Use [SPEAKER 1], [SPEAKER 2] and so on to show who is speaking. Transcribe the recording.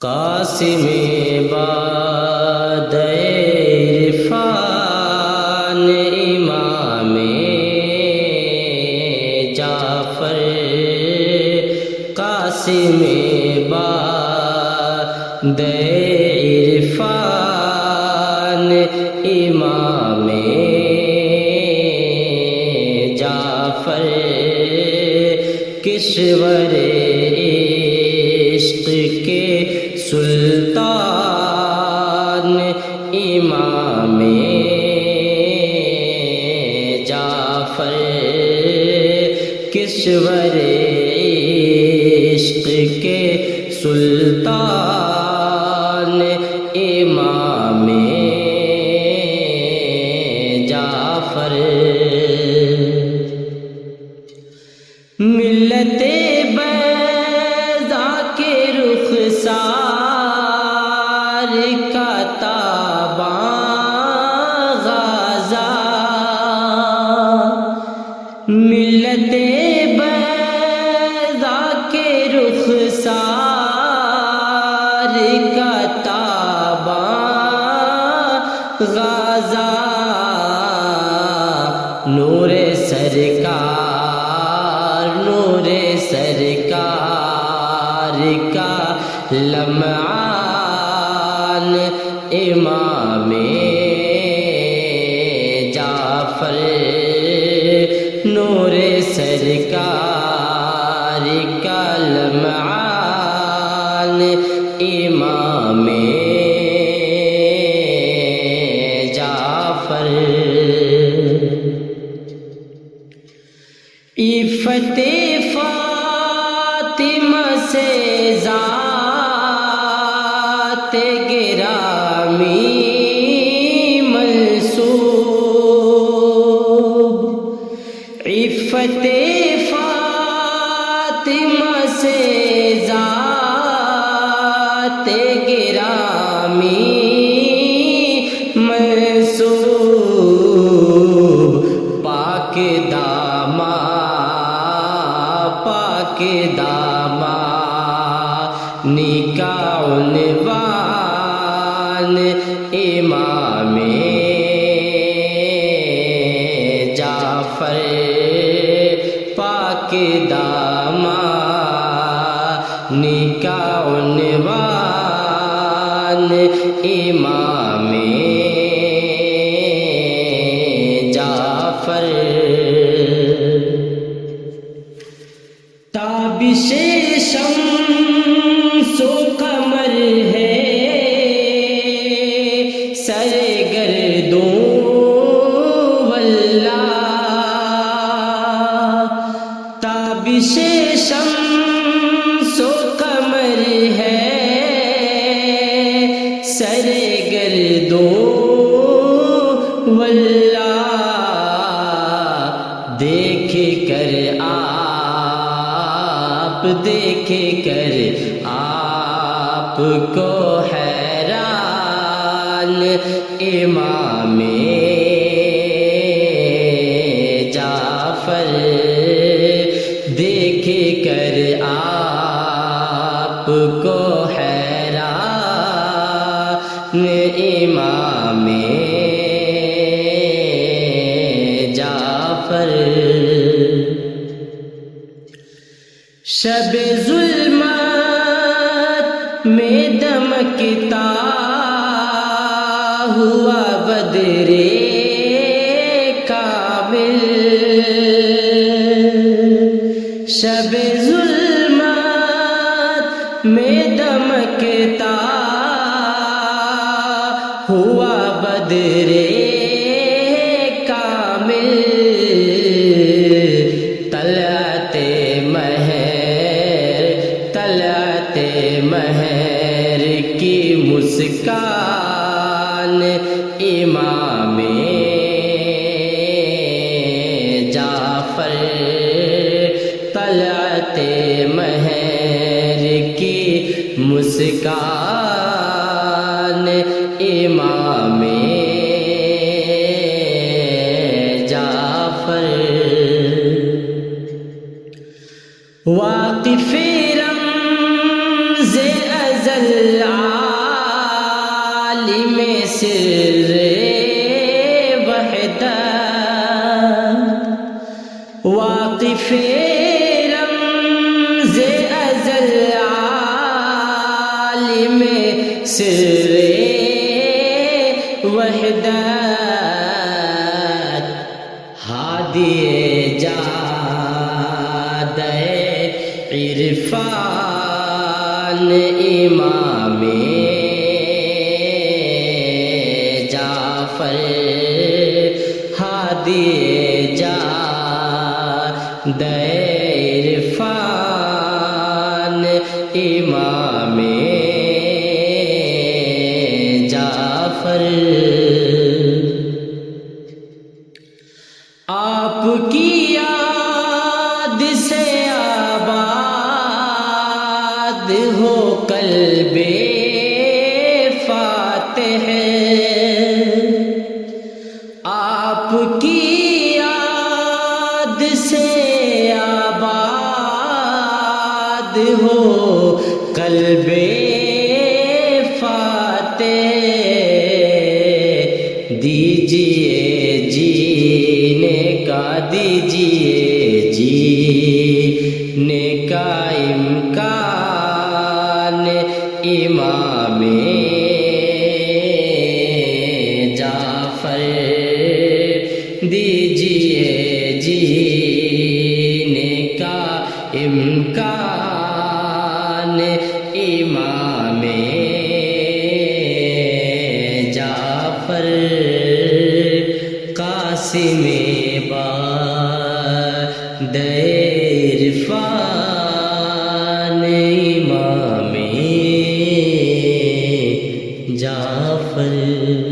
[SPEAKER 1] قاسم باد عرفان امام جعفر، قاسم باد عرفان امام جعفر، کشور عشق کے سلطان امام جعفر، کشور عشق کے سلطان امام جعفر، ملت بیضا کے رخسار کا تاباں غازہ، ملت بیضا کے رخسار کا تاباں غازہ، نور سرکار، نور سرکار کا لمعان امام جعفر، نور سرکار کا لمعان امام جعفر، عفت فاطمہ سے ذات گرامی منسوب، عفت فاطمہ سے ذات گرامی منسوب، پاک داماں، پاک دامانی کا عنوان امام جعفر، پاک دامانی کا عنوان امام جعفر، تابش شمس و قمر ہے سرگردوں واللہ، تابش شمس و قمر ہے سرگردوں واللہ، دیکھ کر آپ، دیکھ کر آپ کو حیران امام جعفر، دیکھ کر آپ کو حیران امام جعفر، شب ظلمت میں دمکتا ہوا بدر کامل، شب ظلمت میں دمکتا ہوا بدر کامل، طلعت مہر، طلعت مہر کی مسکان امام جعفر، طلعت مہر کی مسکان امام جعفر، واقف رمز ازل العالم سر وحدت واقف رمز ازل عالم سر وحدت ہادی جادہ عرفان امام جعفر ہادی جادہ عرفان امام جعفر آپ کی یاد سے آباد ہو قلب فاتح آپ کی یاد سے آباد ہو قلب فاتح دیجیے جینے کا دیجیے جینے کا امکان امام جعفر دیجیے جینے کا امکان امام جعفر قاسم عرفان امام جعفر